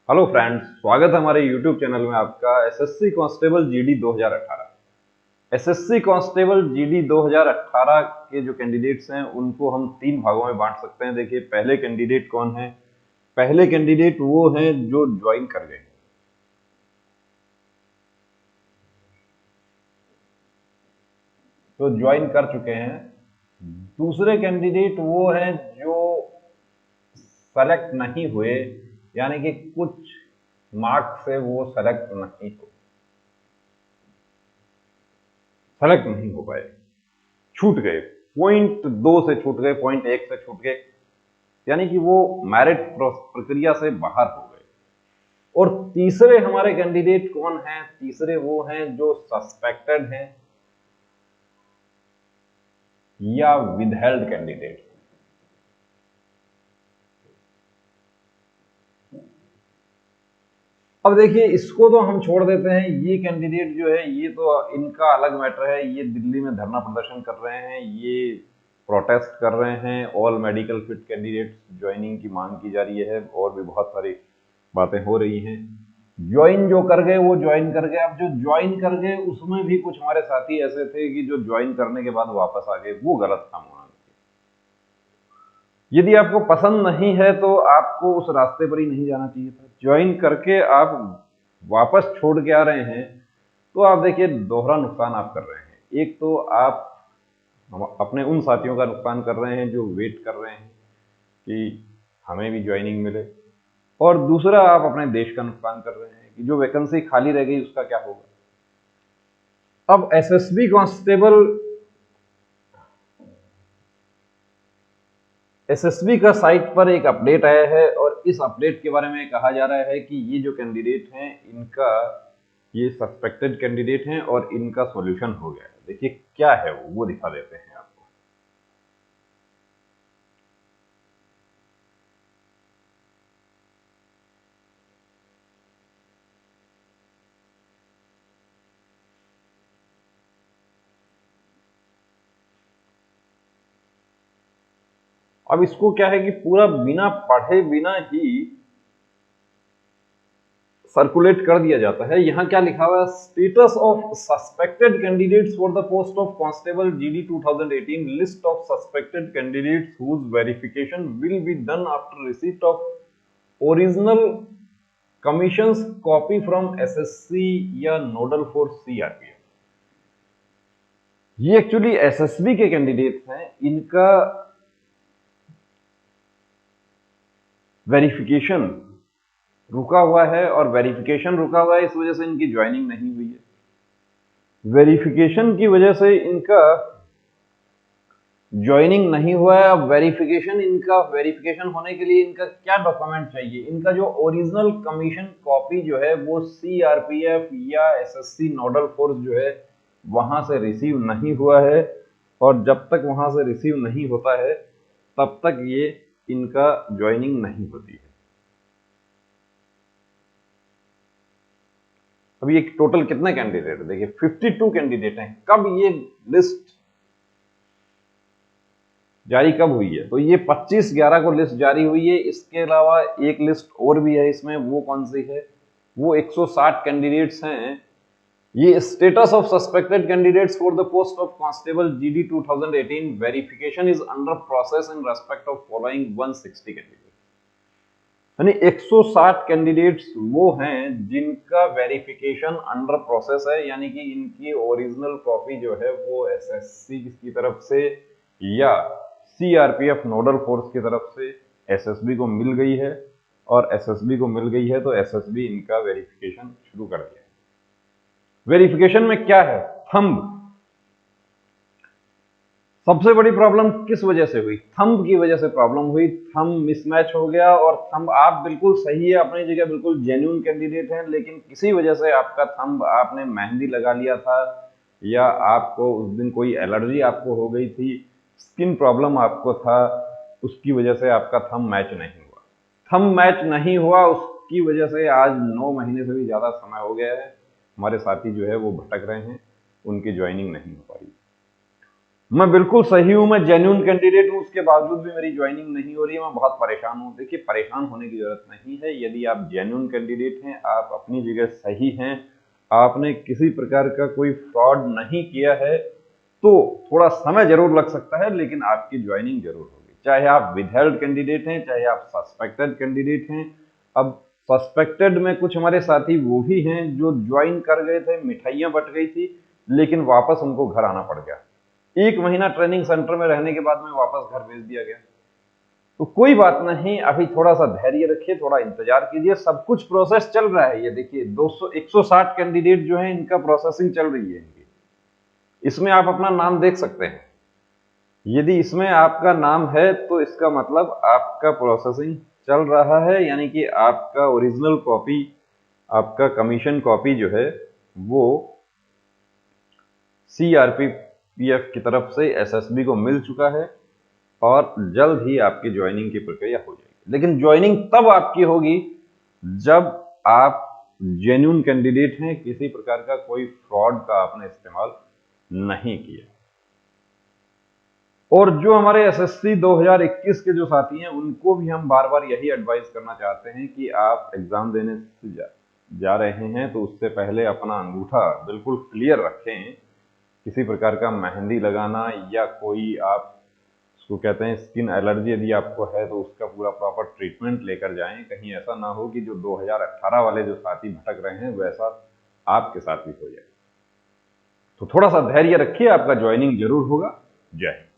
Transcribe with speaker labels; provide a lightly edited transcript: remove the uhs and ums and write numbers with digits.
Speaker 1: Hello friends, स्वागत है हमारे यूट्यूब चैनल में आपका। SSC constable GD 2018। SSC constable GD 2018 के जो कैंडिडेट्स हैं उनको हम तीन भागों में बांट सकते हैं। देखिए, पहले कैंडिडेट कौन है? पहले कैंडिडेट वो हैं जो ज्वाइन कर गए, जो ज्वाइन कर चुके हैं। दूसरे कैंडिडेट वो हैं जो सेलेक्ट नहीं हुए, यानी कि कुछ मार्क्स से वो सेलेक्ट नहीं हो पाए, छूट गए, पॉइंट 2 से छूट गए, पॉइंट 1 से छूट गए, यानी कि वो मेरिट प्रक्रिया से बाहर हो गए। और तीसरे हमारे कैंडिडेट कौन हैं? तीसरे वो हैं जो सस्पेक्टेड हैं या विदहेल्ड कैंडिडेट। अब देखिए, इसको तो हम छोड़ देते हैं। ये कैंडिडेट जो है, ये तो इनका अलग मैटर है। ये दिल्ली में धरना प्रदर्शन कर रहे हैं, ये प्रोटेस्ट कर रहे हैं। All medical fit candidates joining की मांग की जा रही है, और भी बहुत सारी बातें हो रही हैं। ज्वाइन जो कर गए वो ज्वाइन कर गए। अब जो ज्वाइन कर गए उसमें भी कुछ हमारे साथी ऐसे थे कि जो ज्वाइन करने के बाद वापस आ गए। वो गलत काम होना। यदि आपको पसंद नहीं है तो आपको उस रास्ते पर ही नहीं जाना चाहिए था। ज्वाइन करके आप वापस छोड़ के आ रहे हैं, तो आप देखिए दोहरा नुकसान आप कर रहे हैं। एक तो आप अपने उन साथियों का नुकसान कर रहे हैं जो वेट कर रहे हैं कि हमें भी ज्वाइनिंग मिले, और दूसरा आप अपने देश का नुकसान कर रहे हैं कि जो वैकेंसी खाली रह गई उसका क्या होगा। अब एसएसबी का साइट पर एक अपडेट आया है, और इस अपडेट के बारे में कहा जा रहा है कि ये जो कैंडिडेट हैं इनका, ये सस्पेक्टेड कैंडिडेट हैं और इनका सॉल्यूशन हो गया है। देखिए क्या है वो दिखा देते हैं आपको। अब इसको क्या है कि पूरा बिना पढ़े बिना ही सर्कुलेट कर दिया जाता है। यहां क्या लिखा हुआ है? Status of suspected candidates for the post of constable GD 2018, list of suspected candidates whose verification will be done after receipt of original commissions copy from SSC या नोडल फॉर सीआरपीएफ। ये एक्चुअली एसएसबी के candidates हैं। इनका verification रुका हुआ है, और verification रुका हुआ है इस वजह से इनकी ज्वाइनिंग नहीं हुई है। वेरिफिकेशन की वजह से इनका ज्वाइनिंग नहीं हुआ है। अब वेरिफिकेशन होने के लिए इनका क्या डॉक्यूमेंट चाहिए? इनका जो ओरिजिनल कमीशन कॉपी जो है वो सीआरपीएफ या एसएससी नोडल फोर्स जो है वहां से रिसीव नहीं हुआ है, और जब तक वहां से रिसीव नहीं होता है तब तक ये इनका ज्वाइनिंग नहीं होती है। अभी एक टोटल कितने कैंडिडेट है? देखिए 52 कैंडिडेट हैं। कब ये लिस्ट जारी कब हुई है? तो ये 25/11 को लिस्ट जारी हुई है। इसके अलावा एक लिस्ट और भी है इसमें। वो कौन सी है? वो 160 कैंडिडेट्स हैं। ये status of suspected candidates for the post of constable GD 2018 verification is under process in respect of following 160 candidate. यानी 160 कैंडिडेट्स वो हैं जिनका वेरिफिकेशन अंडर प्रोसेस है, यानी कि इनकी ओरिजिनल कॉपी जो है वो एसएससी की तरफ से या सीआरपीएफ नोडल फोर्स की तरफ से एसएसबी को मिल गई है, और एसएसबी को मिल गई है तो एसएसबी इनका वेरिफिकेशन शुरू कर दिया है। वेरिफिकेशन में क्या है? थंब। सबसे बड़ी प्रॉब्लम किस वजह से हुई? थंब की वजह से प्रॉब्लम हुई। थंब मिसमैच हो गया, और थंब आप बिल्कुल सही है अपनी जगह, बिल्कुल जेन्युइन कैंडिडेट हैं, लेकिन किसी वजह से आपका थंब, आपने मेहंदी लगा लिया था, या आपको उस दिन कोई एलर्जी आपको हो गई थी, स्किन प्रॉब्लम आपको था, उसकी वजह से आपका थंब मैच नहीं हुआ। थंब मैच नहीं हुआ, उसकी वजह से आज 9 महीने से भी ज़्यादा समय हो गया है, हमारे साथी जो है वो भटक रहे हैं, उनकी ज्वाइनिंग नहीं हो पाई। मैं बिल्कुल सही हूं, मैं जेन्युइन कैंडिडेट हूं, उसके बावजूद भी मेरी ज्वाइनिंग नहीं हो रही है, मैं बहुत परेशान हूं। देखिए, परेशान होने की जरूरत नहीं है। यदि आप जेन्युइन कैंडिडेट हैं, आप अपनी जगह सही हैं, आपने किसी प्रकार का कोई फ्रॉड नहीं किया है, तो थोड़ा समय जरूर लग सकता है, लेकिन आपकी ज्वाइनिंग जरूर होगी। चाहे आप विदहेल्ड कैंडिडेट हैं, चाहे आप सस्पेक्टेड कैंडिडेट हैं। अब सस्पेक्टेड में कुछ हमारे साथी वो भी हैं जो ज्वाइन कर गए थे, मिठाइयां बट गई थी, लेकिन वापस उनको घर आना पड़ गया। 1 महीना ट्रेनिंग सेंटर में रहने के बाद में वापस घर भेज दिया गया। तो कोई बात नहीं, अभी थोड़ा सा धैर्य रखिए, थोड़ा इंतजार कीजिए, सब कुछ प्रोसेस चल रहा है। ये देखिए 200 160 कैंडिडेट जो हैं, इनका प्रोसेसिंग चल रही है इनकी। इसमें आप अपना नाम देख सकते हैं। यदि इसमें आपका नाम है तो इसका मतलब आपका प्रोसेसिंग चल रहा है, यानी कि आपका ओरिजिनल कॉपी, आपका कमीशन कॉपी जो है वो सीआरपीएफ की तरफ से एसएसबी को मिल चुका है और जल्द ही आपकी ज्वाइनिंग की प्रक्रिया हो जाएगी। लेकिन ज्वाइनिंग तब आपकी होगी जब आप जेन्युइन कैंडिडेट हैं, किसी प्रकार का कोई फ्रॉड का आपने इस्तेमाल नहीं किया। और जो हमारे एसएससी 2021 के जो साथी हैं, उनको भी हम बार बार यही एडवाइस करना चाहते हैं कि आप एग्जाम देने से जा रहे हैं तो उससे पहले अपना अंगूठा बिल्कुल क्लियर रखें। किसी प्रकार का मेहंदी लगाना या कोई आप उसको कहते हैं स्किन एलर्जी यदि आपको है तो उसका पूरा प्रॉपर ट्रीटमेंट लेकर जाएं। कहीं ऐसा ना हो कि जो 2018 वाले जो साथी भटक रहे हैं वैसा आपके साथ भी हो जाए। तो थोड़ा सा धैर्य रखिए, आपका ज्वाइनिंग जरूर होगा। जय हिंद।